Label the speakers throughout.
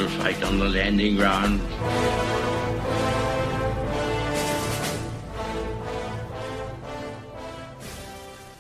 Speaker 1: to fight on the landing ground.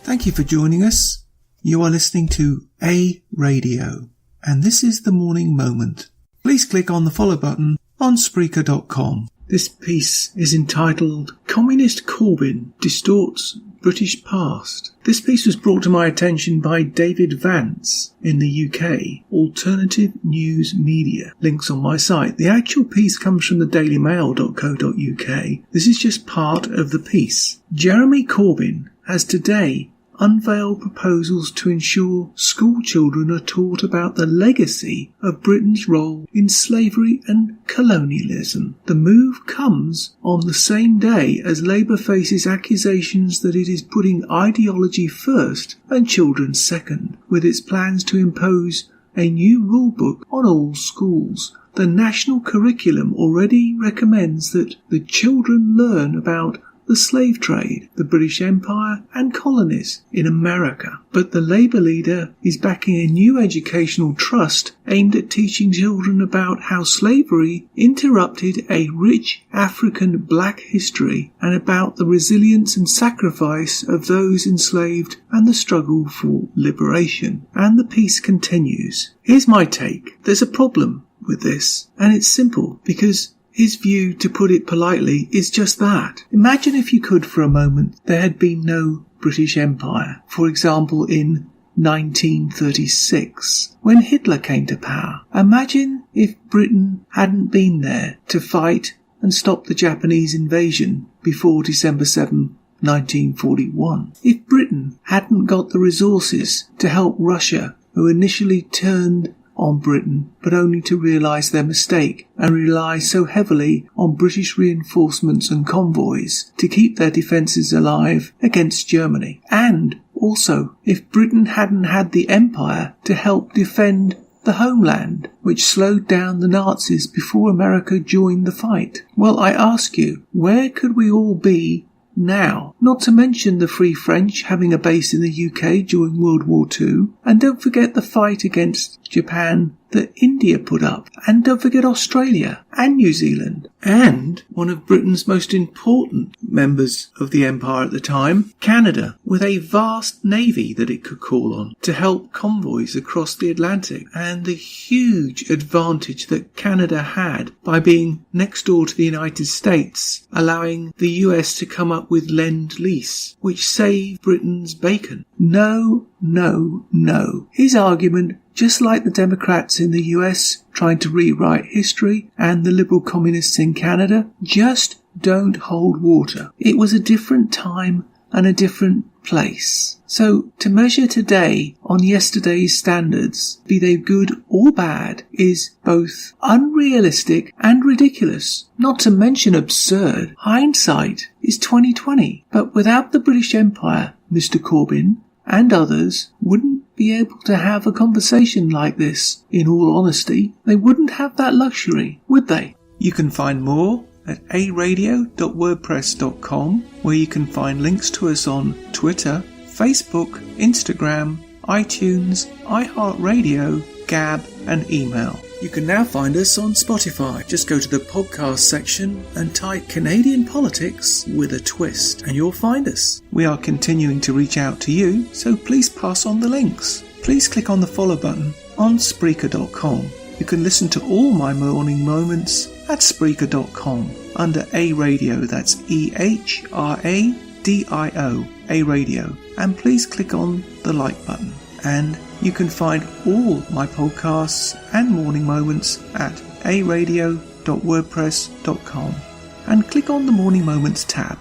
Speaker 2: Thank you for joining us. You are listening to A Radio, and this is The Morning Moment. Please click on the follow button on Spreaker.com. This piece is entitled Communist Corbyn Distorts British Past. This piece was brought to my attention by David Vance in the UK, Alternative News Media. Links on my site. The actual piece comes from the dailymail.co.uk. This is just part of the piece. Jeremy Corbyn has today unveiled proposals to ensure school children are taught about the legacy of Britain's role in slavery and colonialism. The move comes on the same day as Labour faces accusations that it is putting ideology first and children second, with its plans to impose a new rulebook on all schools. The national curriculum already recommends that the children learn about the slave trade, the British Empire and colonies in America. But the Labour leader is backing a new educational trust aimed at teaching children about how slavery interrupted a rich African black history and about the resilience and sacrifice of those enslaved and the struggle for liberation. And the piece continues. Here's my take. There's a problem with this, and it's simple because his view, to put it politely, is just that. Imagine, if you could for a moment, there had been no British Empire. For example, in 1936, when Hitler came to power. Imagine if Britain hadn't been there to fight and stop the Japanese invasion before December 7, 1941. If Britain hadn't got the resources to help Russia, who initially turned on Britain, but only to realise their mistake and rely so heavily on British reinforcements and convoys to keep their defences alive against Germany. And also, if Britain hadn't had the Empire to help defend the homeland, which slowed down the Nazis before America joined the fight. Well, I ask you, where could we all be now? Not to mention the Free French having a base in the UK during World War II. And don't forget the fight against Japan that India put up. And don't forget Australia and New Zealand. And one of Britain's most important members of the empire at the time, Canada, with a vast navy that it could call on to help convoys across the Atlantic. And the huge advantage that Canada had by being next door to the United States, allowing the US to come up with Lend-Lease, which saved Britain's bacon. No, no, no. His argument, just like the Democrats in the US trying to rewrite history and the Liberal Communists in Canada, just don't hold water. It was a different time and a different place. So to measure today on yesterday's standards, be they good or bad, is both unrealistic and ridiculous, not to mention absurd. Hindsight is 20/20. But without the British Empire, Mr. Corbyn and others wouldn't be able to have a conversation like this. In all honesty, they wouldn't have that luxury, would they? You can find more at aradio.wordpress.com, where you can find links to us on Twitter, Facebook, Instagram, iTunes, iHeartRadio, Gab and email. You can now find us on Spotify. Just go to the podcast section and type Canadian Politics with a Twist and you'll find us. We are continuing to reach out to you, so please pass on the links. Please click on the follow button on Spreaker.com. You can listen to all my morning moments at Spreaker.com under A Radio, that's EHRADIO, A Radio. And please click on the like button. And you can find all my podcasts and morning moments at aradio.wordpress.com and click on the Morning Moments tab.